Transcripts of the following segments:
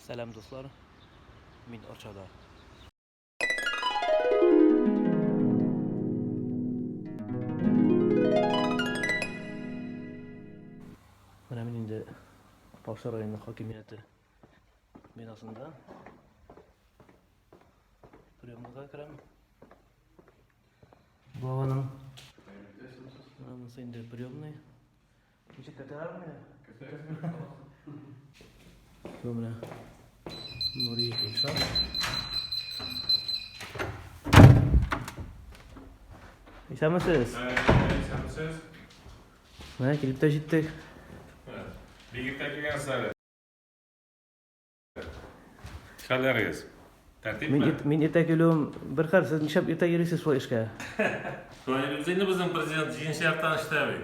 Selam dostlar. Min Orçada. Mana men endi Toshkent rayoni hokimiyati binosida приёмныйга kiraman. Glavaning mana endi приёмный. Nechta ko'tararmi? Bu mana Nuriy Keshar. Esamisiz? Esamisiz? Mana kelib yetdik. Yigitlar kelgansizlar. Ishlarlaringiz tartibmi? Men erta kelum bir xil, siz nishab erta kelasiz shu ishga. Biz endi bizning prezident jinsiyatdan ishlaymiz.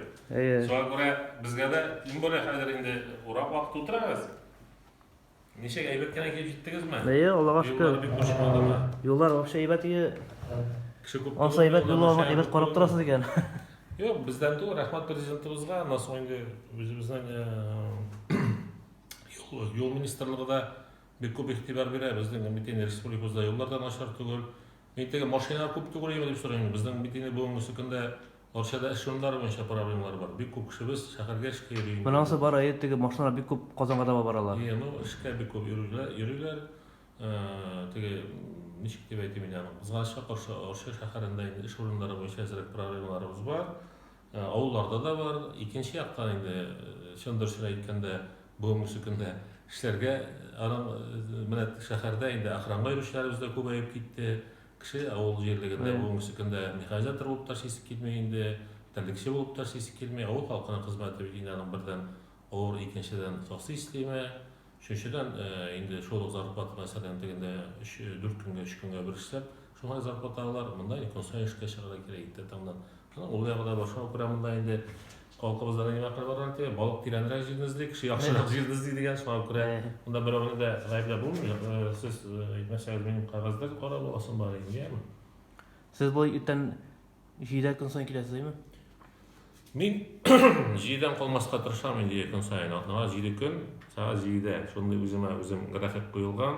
Shunga ko'ra bizga-da nima bo'ladi hozir endi o'rab vaqt o'tiramiz. Nechak aybatdan kelib yetdingizmi? Allohga shukr. Yo'llar вообще aybatiga kishi ko'p. Olsa aybat yo'llarni aybat qarab turasiz ekan. Yo'q, bizdan-da rahmat prezidentimizga, ondan so'ng o'zimizning yo'l ministrligida bir ko'p e'tibor beradi. Bizning Miten Respublikamizda yo'llardan oshar tugul. Mentaga mashinalar ko'p tug'ilmaydi deb so'rayman. Bizning Mitenga bugungi kunda Orshada ish o'rinlari bo'yicha problemalar bor. Bir ko'p kishi biz shaharga ishga yuriymiz. Bunaqasi bor, aytdagi mashinalar bir ko'p Qozonga boradilar. Ishga bir ko'p yuriylar. Tege nechik deb aytayman, Qizg'alishga qarshi Orsha shaharida endi ish o'rinlari bo'yicha azroq problemalarimiz bor. Ovullarda da var. İkinci yoqdan endi tushuntirishni aytganda bugungi kunda ishlarga mana shaharda endi aqronga yurishlarimiz ko'payib ketdi. Kishi ovul yerligida bugungi kunda mexanizator bo'lib tashlashisi kelmaydi, tadlikchi bo'lib tashlashisi kelmay, ovul xalqining xizmati binoning birdan og'ir, ikkinchidan shaxsiy ishlaymi. Shundan endi sho'liq zarfat masalan deganda 4 kunga 3 kunga bir ishlab, shunday zarfatlar bunday konson ishga chiqara kerak tamdan. Ularga boshqa ko'ramda endi xalqimizda nima qilib boradi? Baliq tiranroq yerdingizlik, kishi yaxshiroq yerdingizlik degan shunga ko'ra unda birovida g'ayblar bo'lmaydi. Siz masalan mening qog'ozlar qarab olsin boringmi? Siz bu yerdan jiyda kun so'ng kelasizmi? Men jiydan qolmasqa tirishaman endi kun sayin. Jiyda kun, soat jiyda. Shunday o'zim grafik qo'yilgan.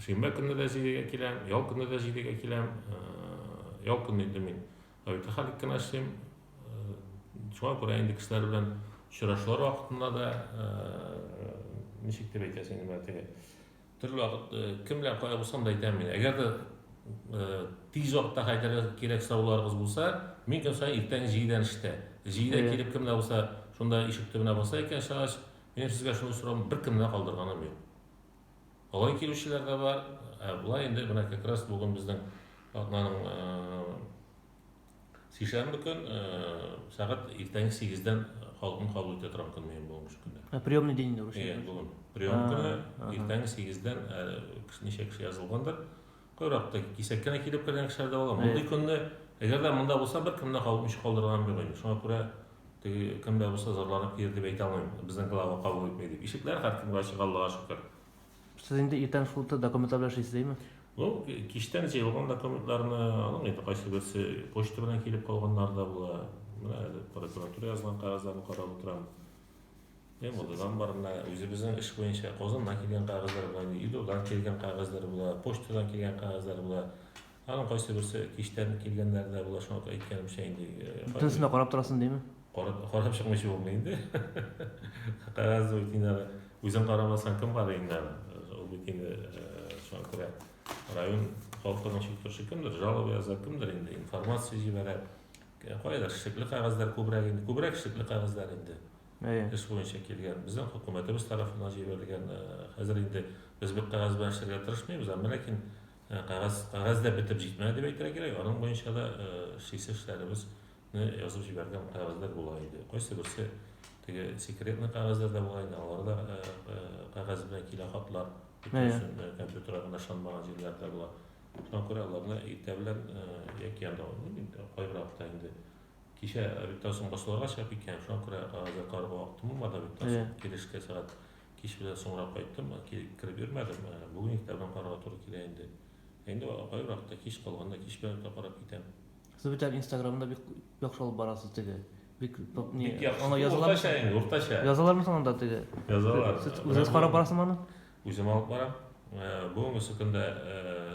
Shanba kunida jiydaga kelam, yo'l kunida jiydaga kelam. Yo'l kunida men Ötəxəlikdən açdım. Şuna görə indi kişilər bilan uchrashuvlar vaqtında da nechik deb aytasan nima turli vaqt kim bilan qo'ya bo'lsam da aytaman. Agarda tez vaqtda qaytarib kerak savollarimiz bo'lsa, men kun sayin ertangi jiydan ishda. Jiyda kelib kimlar bo'lsa, shunda eshik tubina bo'lsa ekan, shash men sizga shuni so'raman, bir kimni qoldirganim yo'q. Olay keluvchilar da bor. Bular endi mana kakras bugun bizning Seshanba kun soat ertangi 8dan xalqni qabul etib turgan kun men bo'lmuş kunda. Приёмный день deb urushyapti. Bugun приём kuni ertangi 8dan necha kishi yozilgandir. Qo'yroqda kesakkina kelib qolgan kishilar da bor. Bunday kunni agarda bunda bo'lsa bir kimni qoldirgan yo'q. Shunga ko'ra kimda bo'lsa zorlanib keldi deb ayta olmayman. Bizning qilava qabul etmaydi. Eshiklar har kimga ochiq, Allohga shukr. Siz endi ertaga shuda dokumentlar ishlaysizmi? Bu kishdan yig'ilgan dokumentlarni alang endi qaysi birsi pochta bilan kelib qolganlar da bular. Mana prokuratura yozgan qog'ozlarni qarab o'tiraman. Men bundan barna o'zi bizning ish bo'yicha Qozondan kelgan qog'ozlar bilan, Idodan kelgan qog'ozlar bular, pochtadan kelgan qog'ozlar bular. Alang qaysi birsi kishdan kelganlarda bular shunaqa aytganimcha endi Tunisini qarab turasizmi deymi? Qarab chiqmishi bo'lmaydi. Qog'ozni o'tinglar, o'zing qaramasang kim qaraydi? O bitini shunga ko'ra rayon xalqining shiktorishi kimdir, жалоба yozar kimdir endi informatsiya jibaradi. Qo'yadi shikli qog'ozlar ko'proq shikli qog'ozlar endi. Ish bo'yicha kelgan bizning hukumatimiz tomonidan jibarilgan hozir endi biz bir qog'oz bilan ishlashga tirishmaymiz, lekin qog'ozda bitib yetmaydi deb aytira kerak. Uning bo'yicha da ishlarimizni yozib jibargan qog'ozlar bo'ladi. Qo'ysa birsi sekretli qog'ozlarda bo'ladi, ularda qog'oz bilan kelgan xatlar kompyuterga nashlanmagan yerlarda bular. Shunga ko'ra ularni erta bilan yoki qo'yroqda endi kecha bittasi boshlarga chiqib ketgan. Shunga ko'ra qog'ozga qarab vaqtim bo'lmadi bittasi. Kelishga soat kech bilan so'ngrab qaytdim, kirib yurmadim. Bugun ertadan qarab to'g'ri kelay endi. Endi qo'yroqda kech qolganda kech bilan qarab ketaman. Siz bitta Instagramda bir yo'qshol borasiz dedi. Ona o'rtacha. Yozalarmisiz unda dedi? Yozalar. Siz o'zingiz qarab borasizmi? өзім алып барам. Бүгінгі күнде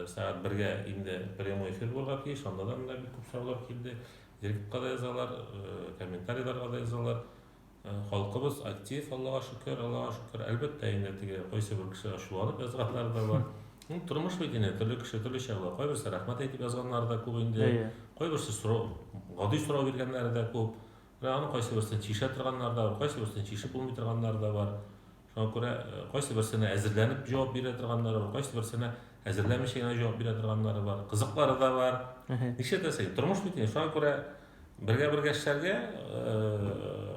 сағат 1-ге енді прямой эфир болған кеш, онда да мына бір көп сұраулар келді. Директқа да yazarlar, комментарийларға да yazarlar. Халқыбыз актив, Аллаға шүкір. Әлбетте енді теге қойса бір кіші ашуланып жазғандар да бар. Тұрмыш бетіне түрлі кіші түрліше болады. Қой бірсі рахмат айтып жазғандар да көп енді. Қой бірсі ғади сұрау бергендер де көп. Аны қойса бірсін чише тұрғандар да бар, қойса бірсін чише болмай тұрғандар да бар. Шоңа көре қойса бірсіне әзірленіп жауап бере тұрғандар бар, қойса бірсіне әзірлемешегіне жауап бере тұрғандар бар, қызықлары да бар. Неше десең, тұрмыш бетіне шоңа көре бірге іштерге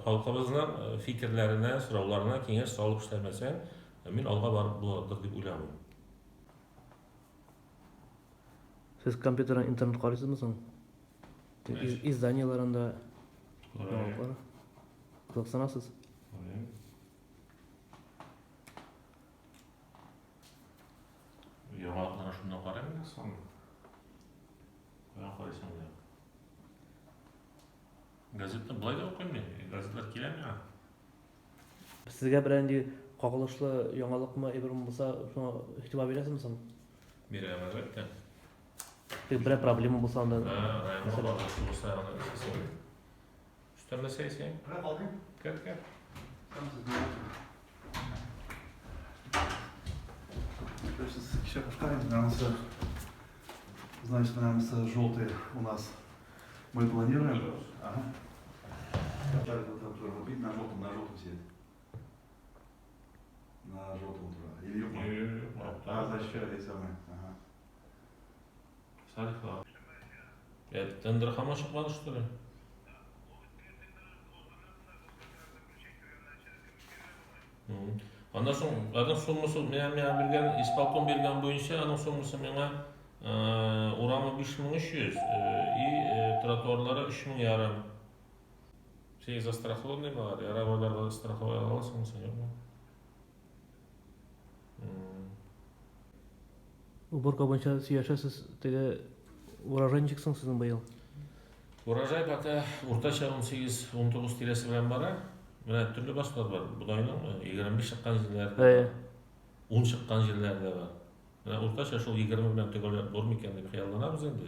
халқымыздың фикірлеріне, сұрауларына кеңес салып іштемесең, мен алға барып болады деп ойламаймын. Siz kompüterden internet qaraysiz mısın? İzdaniyelерinde Қазақстанасыз? Жаңалықтарға шындан қараймын, соны қоян қарайсың да. Газетті былай да оқимын, газетлер келе ме? Sizге бірәнде қағылышлы жаңалық ма, ебірім болса, шуңа ихтиба бересің мısın? Берем, әлбетте. Бір проблема болса анда. Райымға бағасы болса, ана сесен. Üstlerine seysen. Bırak alayım. Gel. Сейчас еще пускаем, значит, наверное, желтые у нас мы планируем. Ага. На желтом сидит. На желтом туда. Или yok mu? Yok. Значит, şöyle самое. Ага. Салихова. Тендер хама шықпады, что ли? Андан соң, аның сомасы мен берген, исполком берген бойынша, аның сомасы меңа урамы 5300 и тротуарлары 3500. Сен застрахованный бар, арабаларға страховай аласың, сен жоқ ма? Уборка бойынша сүйешесіз, теге урожайнчиксың сіздің байыл? Урожай бата орташа 18-19 тиресі білен бара. Мына түрлі басылар бар. Бұдайның 25 шыққан жерлері бар, 10 шыққан жерлері бар. Мына орташа шол 20 білен түгілер бор мекен деп қиялданамыз енді.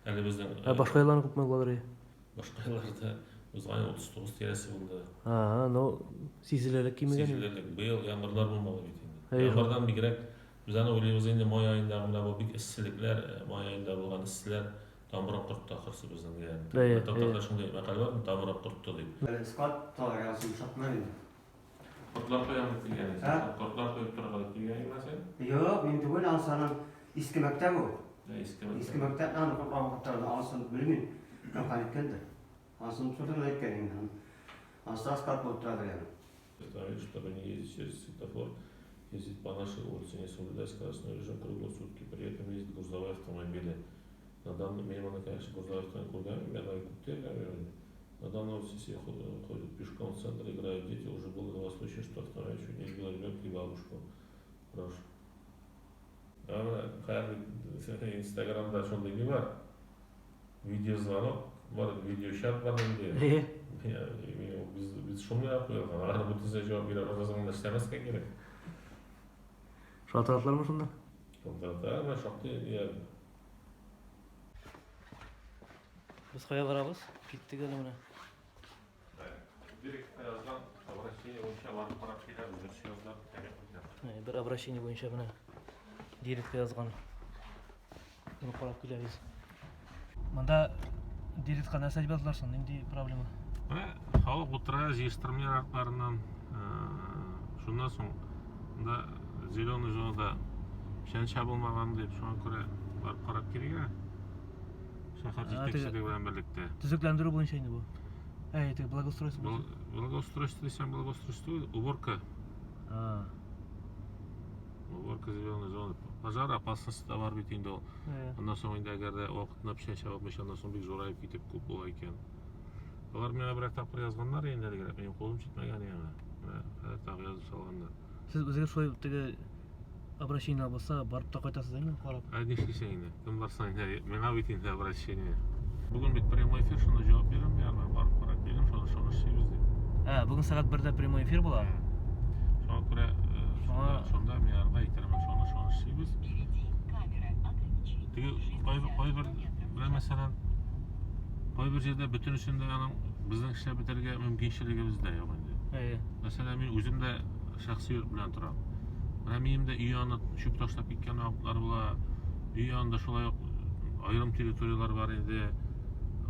Әлі біздің... Башқа елларын көп мәлғалар? Башқа елларда бұзған 39 тересі болды. Но сизілерлік кемеген? Сизілерлік. Бұл яңғырлар болмалы бетінде. Яңғырдан бігірек біз аны ойлаймыз енді май айындағы мына бұл бік іссіліклер, май айында болған іссілер Тамырын құртты ақырсы біздің деген. Тақтарда шындай мәқал бар, тамырын құртты дейді. Ispat tolerası uşaklar. Құртлар қоямын деген. Құртлар қойып тұрғалы деген ма сен? Yok, ben de böyle alsanım eski mektep o. Eski mektep. Eski mektepten de kurtlarını alsın bilmiyorum. Ben kalıpkendi. Alsın tutun etkenim. Asla ispat kurtlardı yani. Представили, чтобы они ездили через светофор, ездить по нашей улице, не соблюдать скоростной режим круглые сутки. При этом ездят грузовые автомобили. На данный момент, конечно, грузовые автомобили, на данной улице все ходят пешком в центр, играют дети. Уже было 2 случая, что автомобиль чуть не сбил ребенка и бабушку. Хорошо. Инстаграмда шондай не бар. Видеозвонок бар, видеочат бар менде. Biz şunu yapıyoruz. Ağır bu tüze cevap bir arada zaman işlemezken gerek. Şaltıratlar mı şunda? Şaltıratlar ama şaktı yani. Biz қая барабыз? Кеттік әлі мына. Direkt yazgan обращение бойынша барып қарап келеміз. Бір обращение бойынша мына директке жазған. Бұны қарап келеміз. Мында директқа нәрсе айтып жатырсың, нендей проблема? Халық отыра жиыстырмай арқарынан шундан соң мында зеленый жолда пішен шабылмаған деп соған көре барып қарап керек. Шахар жетекшілігі білен бірлікте. Түзеклендіру бойынша енді бұл? Это благоустройство бойынша? Благоустройство десем, благоустройство, уборка. Уборка зеленый зоны. Пожар опасности да бар бетінде ол. Ondan соң енді әгерде уақытында пішен шабылмай, ondan соң бек зорайып кетіп көп бола екен. Олар мені бір тапқыр жазғандар енді әлі мен қолым жетмеген енді. Тағы жазып салғандар. Сіз бізге шой теге обращение болса барып та қайтасыз енді қарап? Не істейсің енді? Кім барсаң енді мен абитінде обращение. Бүгін бет прямой эфир, шоны жауап берем, барып қарап келем, шоны істейміз деп. Бүгін сағат 1-де прямой эфир болады? Соған көре сонда мен Koy bir жерде bütün içinde yani bizden işler biterge mümkünçiligimiz de yok endi. Mesela men özüm de şahsi yurt bilen turam. Mana menim de uy yonida şup tashlab ketgan vaqtlar bo'lar. Uy yonida şolay ayrim territoriyalar var edi.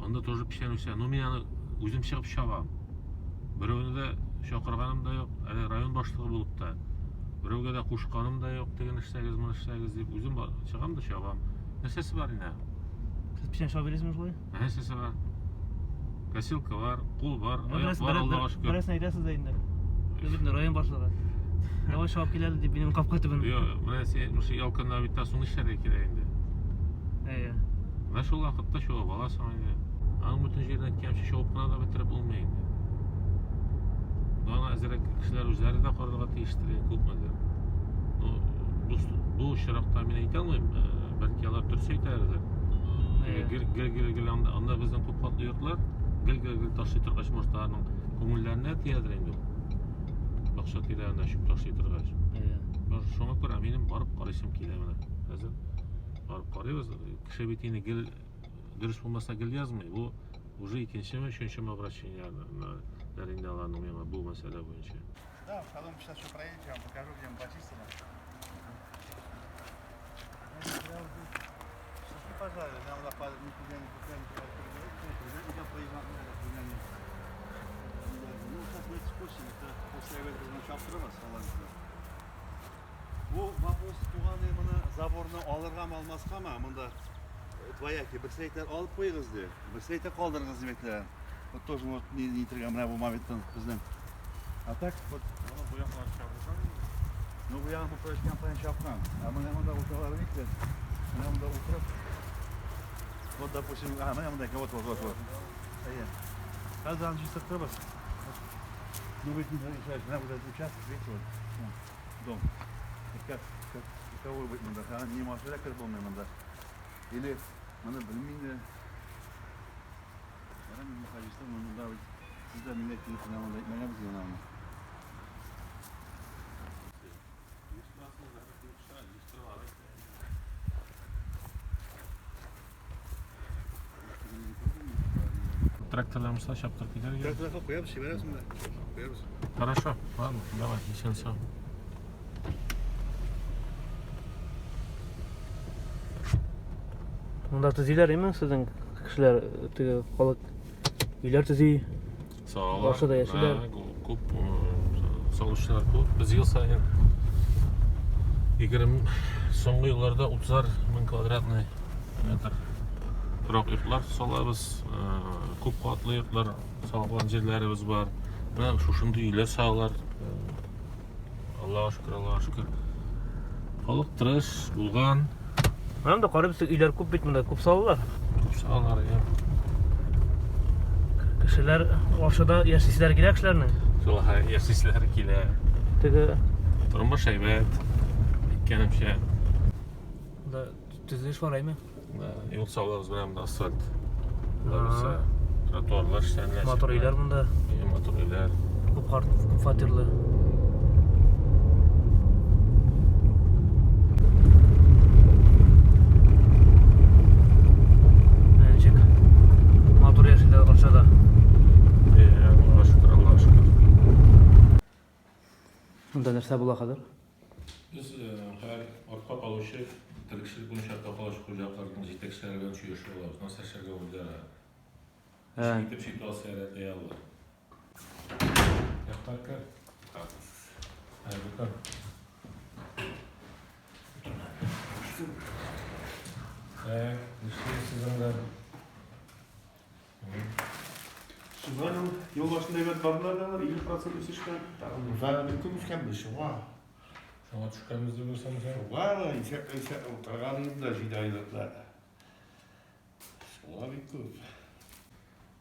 Onda тоже pişenmişse. No men yani özüm chiqib pişabam. Birovini de chaqirganim da yo'q, hali rayon boshlig'i bo'lib da. Birovga da qo'shqanim da yo'q, degan ishlagingiz, mana ishlagingiz deb o'zim chiqam da shabam. Narsasi bor ina. Siz pişen şov verirsiniz koy? Narsasi bor. Kasilka var, qul var, oyoq var, Allohga shukr. Biresine gidersiniz de indi. Bütün rayon başlığı. Dava şov keladi deb benim kapkatı bunu. Yo'q, mana sen o'sha yolqindan bittasini ishlarga kerak endi. Mana shu vaqtda shu bolasan endi. Ana butun yerdan kelib shu opnada bitirib bo'lmaydi. Bana azrak kişiler üzerinde qarorga tegishtirgan ko'pmadir. Bu şirakta men aytolmayman, balki ular tursa aytarlar. Gil anda bizden ko'p qatlı yurtlar, gil taşlı turg'ach moshlarning ko'ngillarine teyadir endi. Baqsha teylanda shu taşlı turg'ach. Shunga ko'ra menim borib qarashim kerak mana. Hozir borib qaraymiz. Kishi betini gil durust bo'lmasa gil yozmay. Bu уже ikkinchimi, uchinchimi обращенияларning alanım bu mesele boyunca. Да, потом сейчас еще проедем, я вам покажу, где мы почистили. Не пожалуй, нам напали никуда не Ну, сейчас мы экскурсии, это после этого начаптырмыз, Аллах'ın. Bu вопрос туғаны мына заборны алырғам алмасқама, мында двояки, бір сәйтер алып қойыңыз де, бір сәйтер қалдырыңыз демекler. Вот тоже вот не трогам, мына бұл моменттен біздің. А так вот. Bu yaklar çarpışan. Ну, bu yana bu projekken falan şapkan. Ama yanımda utalar bekler. Yanımda oturup. Вот, допустим, yanımdaki вот. İyi. Kazan şu sıkıntı bas. Ну, вы не решаете, надо вот этот участок, видите, вот. Дом. Как кого быть надо? А не машина, как был надо. Или надо блин. Она не хочет, что надо давать. Сюда меня телефон надо, меня взял. Тракторlarımızla şaptırıp gider ya. Трактор koyarız, çeviririz mi? Koyarız. Хорошо, ладно, давай, еще все. Onda tüzüler mi sizin kişiler kalık üyler tüzüğü? Sağ olun. Ortada yaşıyorlar. Ko'p sog'liqchilar ko'p. Biz yil sayin 20 so'nggi yillarda 30 ming kvadratniy metr turoq yurtlar solamiz. Ko'p qavatli yurtlar salgan yerlarimiz bor. Mana shunday uylar sog'lar. Allohga shukr. Xalq tirish bo'lgan. Mana da qarab uylar ko'p bitmadi, ko'p sog'lar. Ko'p sog'lar ya. Kişiler ortada yaşaysizler gider kişilerine. Şular yaşaysizlar gider. Tege Turmuş evet. Kendim şey. da tüzüş var mı? Yol sağlarız bilen de asfalt. Trotuarlar işlenler. Motor uylar bunda. Motor uylar. Ko'p fatirli. Motor yaşayla ortada. Allah'a şükür. Bunda nersa bo'la qadar? Biz her orta qaluvchi tirikchilik bo'yicha qolish xo'jaliklarining yetakchilari bilan uchrashuv olamiz. Nasashlarga o'zlari. Shunday situatsiya yaratayaplar. Yapakka. Hayırlı. Sizin de Şunların yol başında evet varlar da var, 50% üstüşken. Zaten mümkün bir şey var. Şuna çıkkanımızda görseniz ya. Var, inşaat oturganım da jidaylıklar. Şuna mümkün.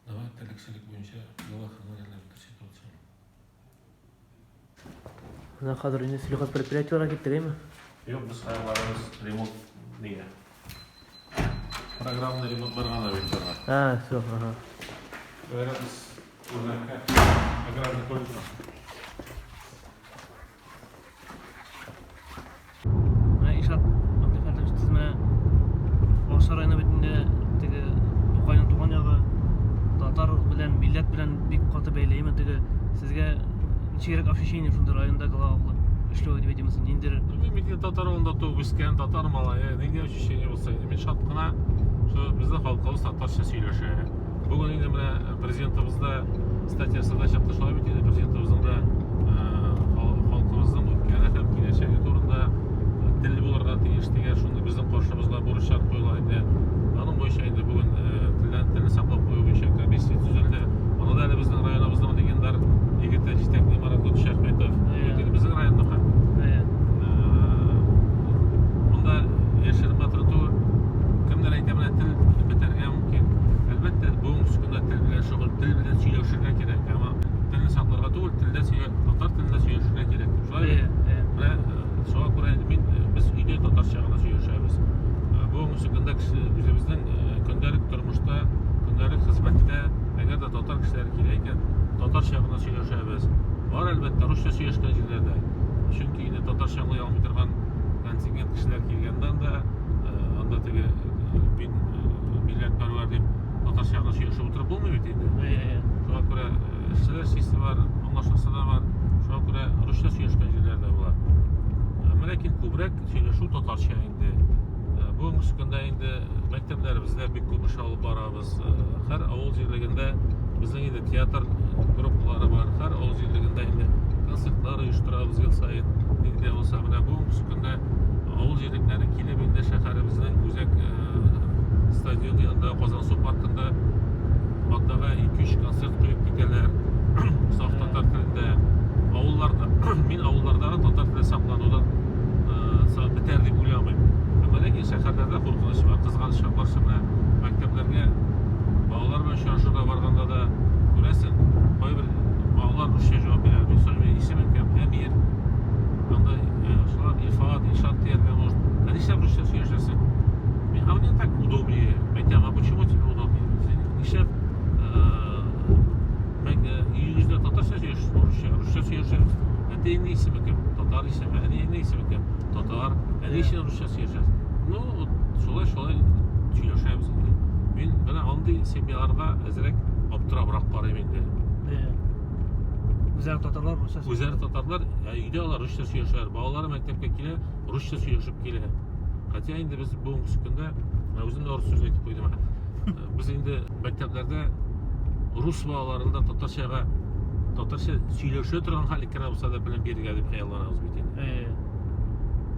Давай tirikchilik bo'yicha yo'l xizmatlarida situatsiya. Mana hozir endi siliqat предприятияларga ketdik mi? Yo'q, biz hayallarimiz remont degan. Programmada remont bir g'ana berganlar. Ha, shu, aha. Böyle biz o'zlarga agrarniy kollej. Mana inshoot tizimini katı beyleyim tege sizge çeyrek afişini şunda rayonda glavlı işlöw edip edimsin indir. Мен татар ауылында туып өскен татар малайы неге ощущение болса енді мен шаттығына сол біздің халқымыз татарша сөйлеші. Бүгін енді міне президентімізді статьясы да шықты шулай бит енді президентіміздің де халқымыздың өткен һәм келешегі турында тіл боларға тиіш деген шуны біздің қоршымызға бурычлар қойыла енді аның бойынша енді бүгін тілін сақтап қою бойынша комиссия түзілді. Оны да әлі біздің районымыздан дегендар егерде жетек имарат Өтіш Ахметов біздің райондағы мұнда яшырып жатыр тур кімдер айта мына тіл бітірген мүмкін әлбетте бүгінгі күнде тіл білен шұғыл тіл білен сөйлеушілер керек ama тілін сақларға түгіл тілде татар тілінде сөйлеушілер керек деп солай мына соған көрә мен біз үйде татарша ғана сөйлесеміз бүгінгі күнде өзіміздің күндәлік тұрмышта күндәлік қызметте егер де татар кісілер келе екен татарша ғана сөйлесеміз бар әлбетте русша сөйлескен жерлерде чөнки енді татарша аңлай алмай тұрған контингент кісілер келгеннен де анда теге милләтпәрвәр деп татарша ғана сөйлесіп отырып болмай бит енді шуңа күрә эшләр бар аңлашасы да бар шуңа күрә русча сөйлескен жерлер де була ләкин күбрәк сөйләшү татарча инде бүгенге көндә инде мәктәпләребездә бик күп эш алып барабыз һәр авыл җирлегендә безнең инде театр группалары бар һәр авыл җирлегендә инде концертлар оештырабыз ел сайын нигә булса менә бүгенге көндә авыл җирлекләре килеп инде шәһәребезнең үзәк стадион янында Казан су паркында атага 2-3 концерт куеп китәләр саф татар телендә авылларда мин авыллардагы татар теле сакланудан бетәр дип уйламыйм ләкин шәһәрләрдә куркыныч бар кызганычка каршы менә мәктәпләргә балалар белән очрашуга барганда да күрәсең кайбер балалар русча җавап бирә мисал исемем кем Әмир анда шулар Илфат Илшат дияргә может нишләп русча сөйләшәсең а мне так удобнее әйтәм почему тебе удобнее нишләп үйіңізде татарша сөйлесіз русча сөйлесеңіз әтеңнің есімі кім татар есімі әнеңнің есімі кім татар әне үшін русча сөйлесесіз ну солай сөйлесеміз енді мен мына андый семьяларға әзірәк аптырабырақ барайым енді Үзәк татарлар русча өзәр татарлар үйде алар русча сөйлешәләр балалары мәктәпкә килә русча сөйләшеп килә хотя инде без бүгенге көндә үзем дә орыс сүз әйтеп куйдым без инде мәктәпләрдә рус балаларында татарча сөйләшә торган хәл икән булса да белем бирергә дип хыялланабыз бит инде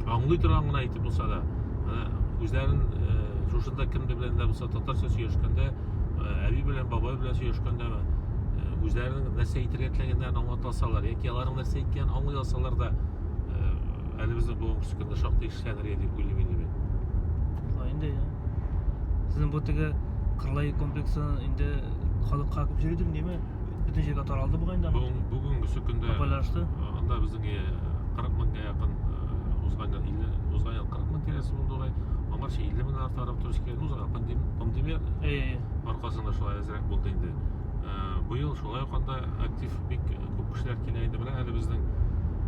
аңлый торган гына әйтеп булса да үзләрен шушында кемдә белән дә булса татарча сөйләшкәндә әби белән бабай белән сөйләшкәндә үзләренең нәрсә әйтергә теләгәннәрен аңлата алсалар яки аларның нәрсә әйткәнен аңлый алсалар да әле безнең бүгенге көндә шактый эшләнергә дип уйлыйм инде мин инде сезнең бу теге Кырлай комплексы инде халыкка күп җирдер неме бөтен җиргә таралды бугай инде бүгенге көндә анда безнең 40 меңгә якын узган ел 40 мең тирәсе булды бугай аңарча 50 меңнән тарап торыш кирәк узган пандемия аркасында шулай әзрәк булды инде быел шулай ук анда актив бик күп кешеләр килә инде менә әле безнең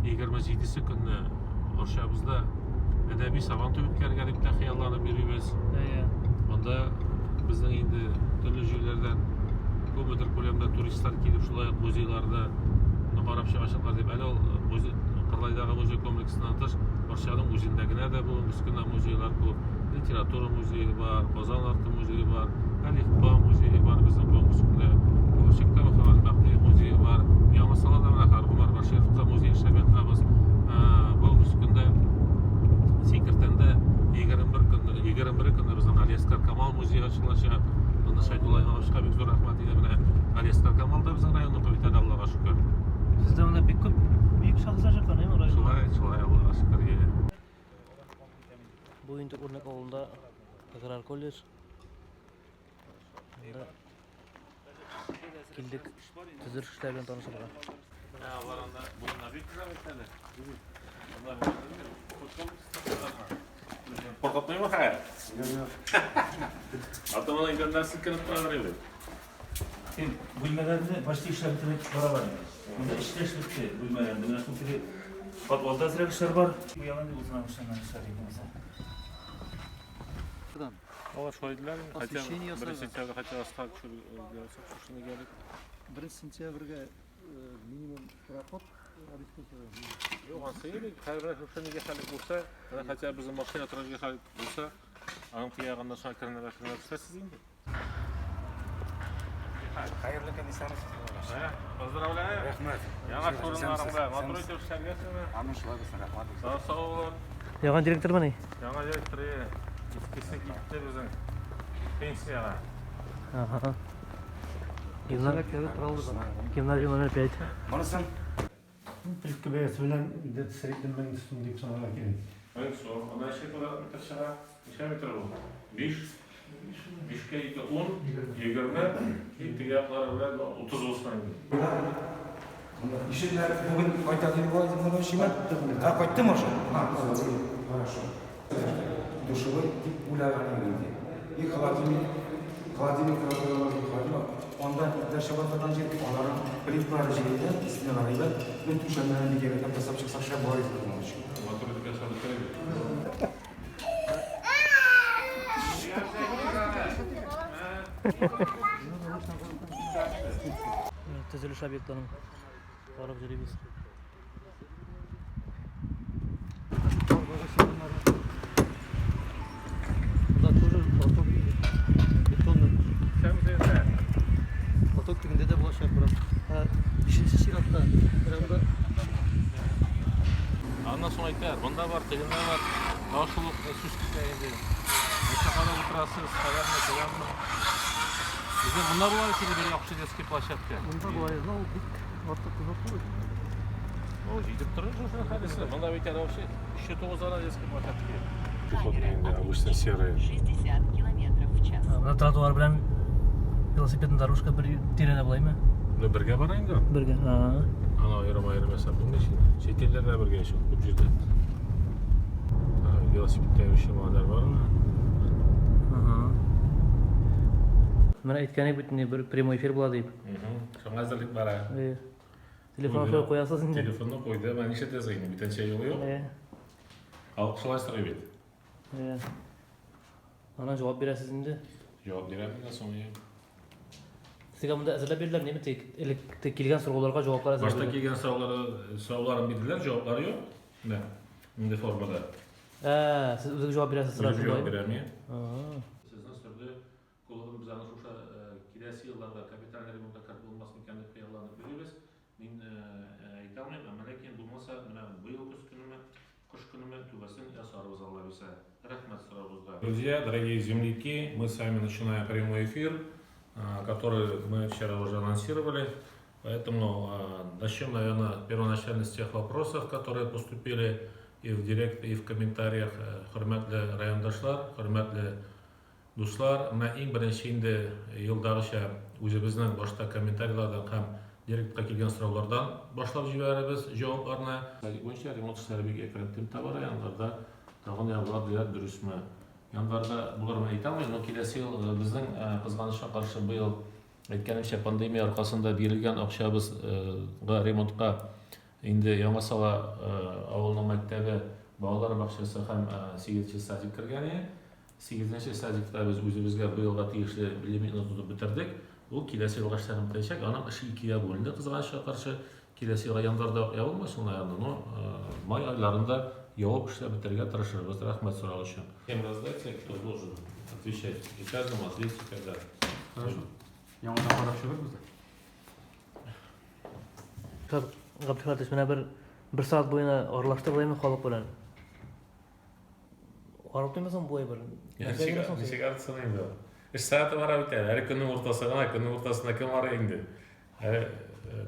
27 көнне Арчабызда әдәби сабан үткәргә дип тә хыялланып йөрибез анда безнең инде төрле җирләрдән күпмедер күләмдә туристлар килеп шулай ук музейларда карап чыгачаклар дип әле ул Кырлайдагы музей комплексыннан тыш Арчаның үзендә генә дә бүгенге көндә музейлар күп литература музее бар Казан арты музее бар Алифба музее бар безнең бүгенге көндә Күршектә Мөхәммәд Бәхти музее бар Яңа Салада менә Харгумар Башировка музей эшләп ятабыз бүгенге көндә Сикертәндә 21 көндә безнең Алиаскар Камал музее ачылачак аны Шайдулла Имамовичка бик зур рәхмәт әйтәм менә Алиаскар Камал да безнең районның кабинеты Аллага шөкер сездә монда бик күп бик шахса чыккан район шулай Аллага шөкер бу инде Үрнәк авылында аграр колледж килдек төзер эшләр белән танышырга алар анда буена бик күп әйтәләр Korkutmayayım mı hayır? Atamadan göndersin kanıtlar veriyor. Bölmelerde başta işler bitirmek para var yani. Bunda işler bitti bölmelerde. Ben çünkü patvalda azrak işler var. Bu yalan değil uzmanmışlar işler değil mesela. Алар шулай диләр. Освещение Хотя ясарга. хотя астак шул шуны gelip 1 сентябрьге минимум проход Yok, aslında hayır, şunu geçerlik olsa, hatta bizim makine tarafı geçerlik olsa, anın kıyağında sonra kırınlar siz indi. Hayırlı kendisiniz. Pozdravляю. Rahmet. Yana sorunlarımda, Madrid göstergesini. Anlaşılıyorsun, rahmet. Sağ olun. Яған директор ма не? Yana direktörü, eskisi gitti bizim pensiyaga. Ага. Гимназия номер 5. Monsun? Ilk beyaz bilen de seyredin ben üstüm deyip sana gelin. Evet, so. Ona şey kadar metre şara, şey metre oldu. 5, 5'ke 2, 10, 20, ihtiyatları bile 30 olsun. İşler bugün aytadığım bu aytımdan şimat. Qaytdı mı şu? Хорошо. Duşumu tip ularına girdi. İlk Vladimir Karakoy'la ondan Derşabat'tan gelip onların plitleri şeyden istiyorlar ve bütün şunların bir yerden tasap çıksak şey bu ayetler olmuş. Matematik aşağıda Төзелеш объектларын барып жүребез. Burada тоже поток бетонный. Поток тигинде де болашак бирок. 5-ші ширатта прямда Ondan sonra aytar, bunda var, telimde var, dağışılık, süs kitayende. Müşakada oturasız, kayanma, kayanma. Bizim bunlar var ki bir yakışı deski plaşatka. мында булай, ну, бик артык кызык булды. O gidip durur şu hadisi. Bunda bir tane вообще еще 9 ara deski plaşatka. Пехотные, обычно серые. 60 км в час. Мына тротуар белән велосипедный дорожка бер тирәне булаймы? Ну, бірге барайын да. Бергә. Анау айырым есаптың да шет елдерде бірге еще көп жерде. Велосипедте еще малдар бар. Менә әйткәне бит инде бер прямой эфир була дип. Шуңа әзерлек бара. Телефон шуга куясыз инде. Телефонны қойды, мен неше тез қойдым, бүтәнше юлы yok. Алқышластырып бит. Ана җавап бирәсез инде. Жауап беремін да соң. Сезгә монда әзерләп бирделәр неме тик килгән сорауларга җаваплар Башта әзерләп. келген сұрауларын берділер, жауаплары жоқ. Да. Мындай формада. Сез үзегез җавап бирәсез Өзі жауап беремін, иә. Сезнең Сөрді колығын біз аны шуша келесі елларда капитал ремонтта болмасын екен деп қияланып көребіз. Мен айта алмаймын, әмәлекен болмаса, мына биыл қыш күніме түбәсін ясарбыз Алла білсе. Рахмет сұрауымызға. Друзья, дорогие земляки, мы с вами начинаем прямой эфир, который мы вчера уже анонсировали. Поэтому начнем, наверное, первоначально с тех вопросов, которые поступили и в директ, и в комментариях. Hürmetli rayondaşlar, hürmetli dostlar, мен ең бірінші енді елдағыша өзіміздің башта комментарийлардан һәм директқа келген сұраулардан башлап жіберебіз жауапларына. Бойынша ремонт ішлері бек екіреттім табар, яндарда тағын яғылар дияр дұрысмы. Яндарда бұлар мен айта алмаймын, но келесі ел біздің қызғанышқа қаршы биыл әйткенімше пандемия арқасында берілген ақшабызға ремонтқа енді Яңа Сала ауылының мектебі балалар бақшасы һәм 8-ші садик кірген. 8-ші садикта біз өзімізге биылға тиешлі билеметті тұтып бітірдік. Бұл келесі жылға ішлерін қайшақ, аның іші 2-ге бөлінді қызғанышқа қаршы. Келесі жылға яндарда яғылмасын, но май айларында явып ішлер бітірге тырышырбыз. Рахмет сұрағы үшін. Кем раздайте, кто должен отвечать. И каждому ответить, когда. Хорошо. Яңадан қарап шығыр бізді. Ғабдихатыш, менә бер саат бойына аралаштыр булаймы халык белән? Арып тоймасаң булай бер. Ничек артсың инде? 3 сааты бара бит әле. Һәр көннең уртасы гына, көннең уртасында кем бара инде?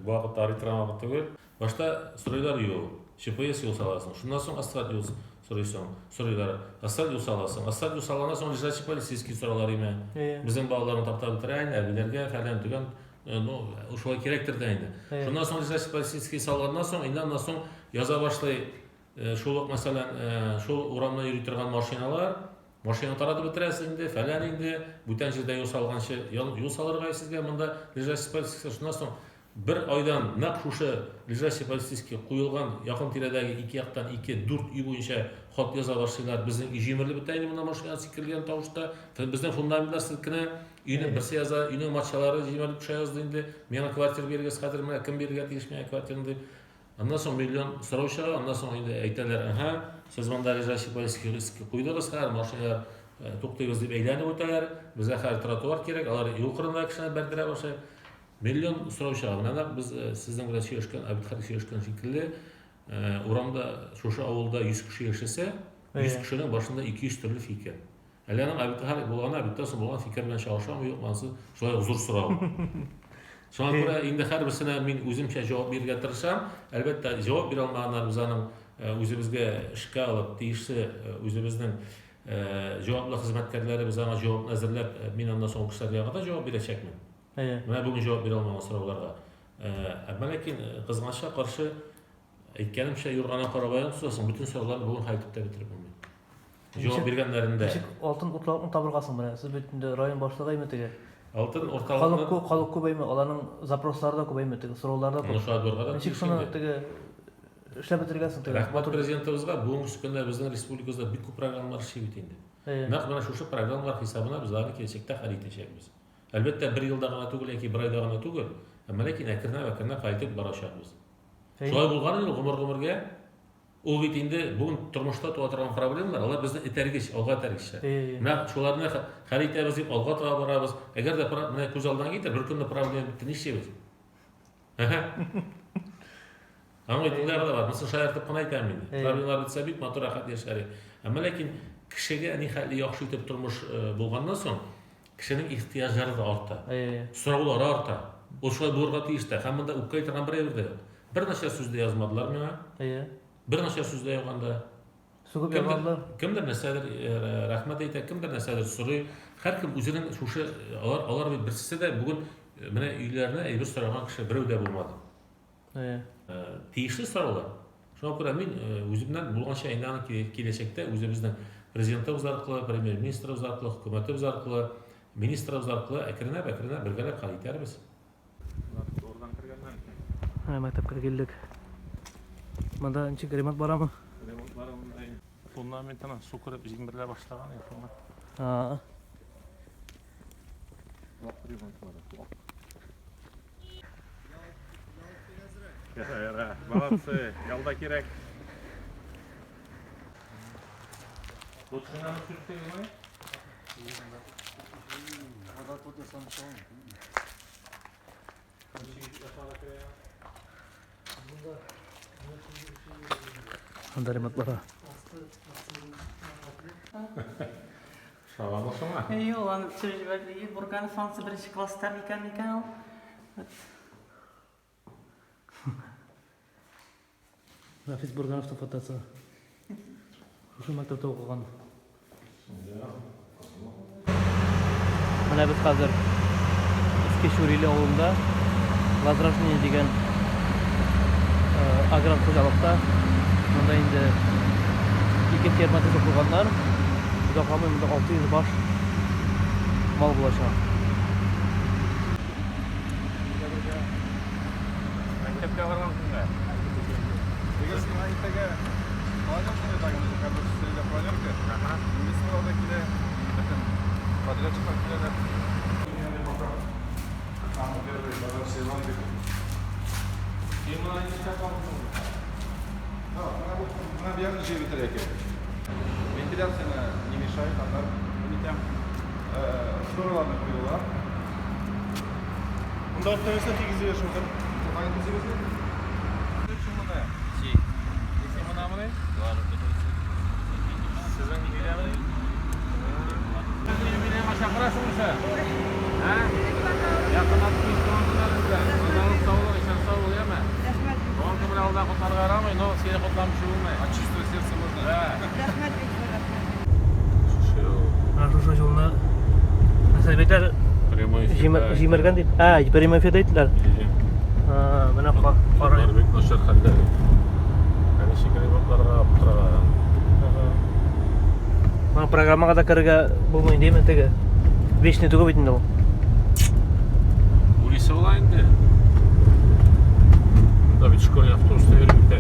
Бу вакытта арыйтырган вакыт түгел. Башта сорыйлар юл. ЧПС юл саласың. Шундан соң асфальт юл сорыйсың. Сорыйлар. Асфальт юл саласың. Асфальт юл салганнан соң лежачий полицейский соралар име. Безнең балаларны таптап бетерәйин, әбиләргә фәлән түгән. Ну, ушулай керектер да инде. Шундан соң лежачий полицейский салганнан соң, иннән соң яза башлый. Шул ук мәсәлән, шул урамда йөри торган машиналар, машина таратып бетерәсең инде, фәлән инде, бүтән җирдә юл салганчы, юл салырга сезгә монда лежачий полицейский. Шундан соң бер айдан нәкъ шушы лежачий полицейский куелган якын тирәдәге 2 яктан 2-4 үй буенча хат яза башлыйлар. Безнең җимерле бетә инде монда машина сикергән тавышта, безнең фундаментлар селкенә, Үйüne bir seyaza, uyüne matçaları jimalik kuşa yazdı indi. Mena kvartir berges kadir mena kim berge tegiş mena kvartirin deyip. Ondan sonra milyon sorauşa, ondan sonra indi aytalar, aha, siz manda rejasi polisi koydunuz har, maşalar to'xtaymiz deb aylanib o'talar. Bizga har trotuar kerak, ular yuqoridan kishini berdira boshlaydi. Milyon sorauşa. Mana biz sizdan bilan сөйлешкен, Abidxar сөйлешкен şekilde uramda şoşa avulda 100 kişi yaşasa, 100 kişinin başında 200 türlü fikir. Әләнең Abidxar булган, Abidxar булган fikir белән чагышам, юк, мансы шулай узур сорау. Шуңа күрә инде һәрберсенә мин үземчә җавап бирергә тырышам. Әлбәттә, җавап бирә алмаганнар без аның үзебезгә эшкә алып, тиешле үзебезнең җаваплы хезмәткәрләре без аңа җавапны әзерләп, мин аннан соң кешеләргә дә җавап бирәчәкмен. Менә бүген җавап бирә алмаган сорауларга. Ләкин кызганычка каршы әйткәнемчә юргана карабаян тусасың, бүтән сорауларны бүген хәйтеп тә битереп булмый. Җавап биргәннәрендә Алтын утлыкны табыргасың менә. Сез бөтендә район башлыгы әйтәгә. Алтын орталыкны Халык күбәйме, аларның запрослары да күбәйме, сораулары да. Шулай булганда Ничек шуны теге эшләп бетергәнсең теге. Рәхмәт президентыбызга бүгенге көндә безнең республикабызда бик күп программалар эшли бит инде. Нәкъ менә шушы программалар хисабына без аларны киләчәктә хәл итәчәкбез. Әлбәттә, бер елда гына түгел яки бер айда гына түгел, ләкин әкренләп кайтып барачакбыз. Шулай булган инде гомер-гомергә ул бит инде бүген тормышта туа торган проблемалар, алар безне этәргеч, алга этәргеч. Менә шуларны хәл итәбез дип алга таба барабыз. Әгәр дә менә күз алдына китер, бер көндә проблема битте, нишләбез? Аңа әйтүләр дә бар. Мисал шаяртып кына әйтәм инде. Проблемалар битсә бит матур рәхәт яшәргә. Ләкин кешегә нихәтле яхшы итеп тормыш булганнан соң кешенең ихтыяҗлары да арта. Сораулары арта. Ул шулай булырга тиештә. Һәм монда үпкә торган берәү дә юк. Бер нәрсә сүздә язмадылар миңа. Bir neçə sözdə yazganda Сугып язгандар. Kimdir nəsədir rəhmət әйтә, kimdir nəsədir сорый. Һәр кем үзенең шушы алар берсе дә бүген менә өйләренә әйбер сораган кеше берәү дә булмады. Тиешле сораулар. Шуңа күрә мин үземнән булганча инде киләчәктә үзебезнең президентыбыз аркылы, премьер-министрыбыз аркылы, хөкүмәтебез аркылы, министрыбыз аркылы әкренләп бергәләп хәл итәрбез. Мәктәпкә килдек. Монда ничек ремонт барамы? Ремонт барамы. Фундаментына су кіріп җимерелә башлаган инде. Молодцы, ялда кирәк. Лучшыны сүреп тегелме? Анда ремонт бара. Шалама шума. Yok, aan het serieus Burkan van de Britse klas kan al. Нафис Бургановтың фотосы. Ошо мектепте окуган. Менә без хәзер Иске Шурили авылында Лазрашный дигән аграр хуҗалыкта монда инде 2 ферма төзеп куйганнар. Узакламый монда 600 баш мал булачак. Мәктәпкә барган көнгә. Дигән мәктәпкә барган көнгә тагын кабинетта проверка. Министрлыкта килә. Бөтен подрядчиклар киләләр. Она верно живет реке. Вентиляция не мешает, она не там штораларны куйдылар. Мында автовесне тигизеп шулар. Кайын тигизеп? Шумына. Си. Если мы намыны? Бар. Сезон билеме? Билеме машакыра шунша. Ha? Yakınat İstanbul'da. Azalıq sağlık, işler sağ ol yeme. Doğan kımır alda kutlar qaramay, no seni kutlamış olmay. Чисто сердце можно. Шушы жолна Сәбәтәр җимергән дип. Прямой эфир әйттеләр. Менә кара. Бик начар хәлдә. Әнә шикәр ремонтларга аптыраган. Менә программага да керергә булмый диме теге. Вечный түгел бит инде ул. Улица була инде. Да бит школы автобуста йөрү итә.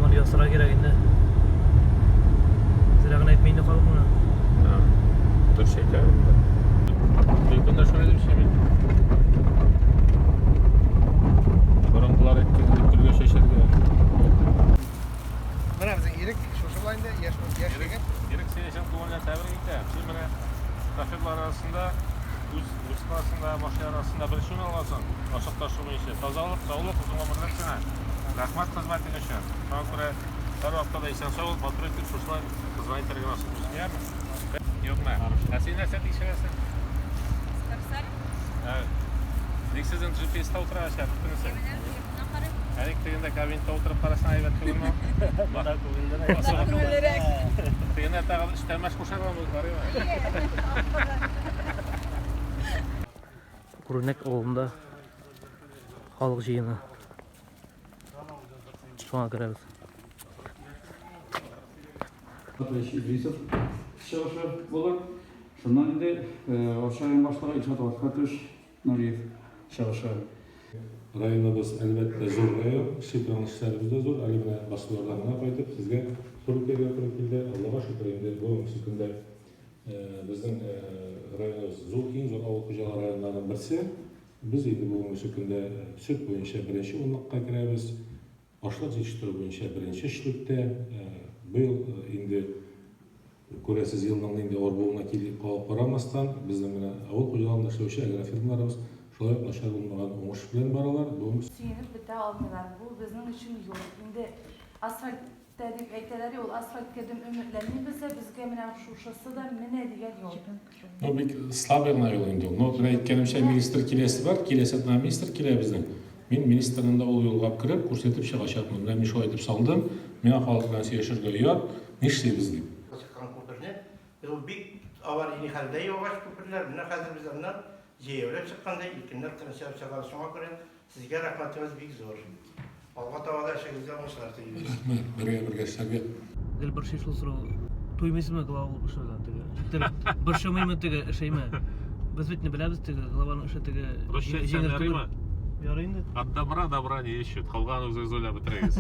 Маны ясыра кирәк инде. Тазалық, саулық, ұзын ғұмырлар сені. Рахмат қызметің үшін. Соған көре бір уақытта исен сау бол, батыр өтіп шошылай қызмет еттерген асыл жүрсің. Yok mu? Nasıl inersen dikşersin? Evet. Diksizin GPS'te oturan aşağı tuttunuz. Her iktiğinde kabinete oturup parasını ayıp ettiğin mi? Bana koyundan Tığında tağıl işlemez kuşarmamız var ya. Kurnek oğlunda halk jıyını. Soğan kırarız. Ateş İdrisov çalışır olur. Şundan indi aşağıya başlığı İlçat Vatkatış Nuriyev çalışır. Rayonumuz elbette zor rayon, şifranışlarımız da zor. Alimine başvurularına koyduk. Sizge Türkiye'ye Türkiye'de Allah'a şükür indi. Bu şükürde bizim rayonumuz zor, en zor avul kocalar rayonlarının birisi. Biz indi bu şükürde süt boyunca birinci onlukka gireriz. Başlık yetiştirici boyunca birinci işlikte. Bu yıl indi Көресіз елдің indi орболына келіп қалып барамастан біздің ауыл қожалығында işlevші агрофирмаларымыз şolay нашар болмаған оңыш bilen баралар. Suyunuz bite almıyorlar. Bu bizim için yok. Şimdi asfalt dedik ekteleri yol asfalt kedim ümitlerini bize bizge minen şuşası da mine diyen yol. No bir slabena yol indi. No ben aytkanımcha ministr kelesi var. Kelesi ministr kele bizden. Men ministrning da ol yolga kirib ko'rsatib chiqashyapman. Men shu aytib saldim. Men xalq bilan siyashirga uyat, nishlaymiz deb. Bu bir avar ini halde yavaş köprüler. Buna hazır biz ondan cevap çıkkanda ilkinler kırışıp çalışma göre sizge rahmetimiz büyük zor. Allah tavada şeyizde olmuşlar diyor. Birge şerge. Gel bir şey şulsuru toymasımı glava olup işlerden tege. Bir şey mıyım tege şey mi? Biz bitni bilemiz tege glavanın işe tege. Yarayın. Yarayın. От добра не ищут, қалған өзіңіз ойлап бітіріңіз.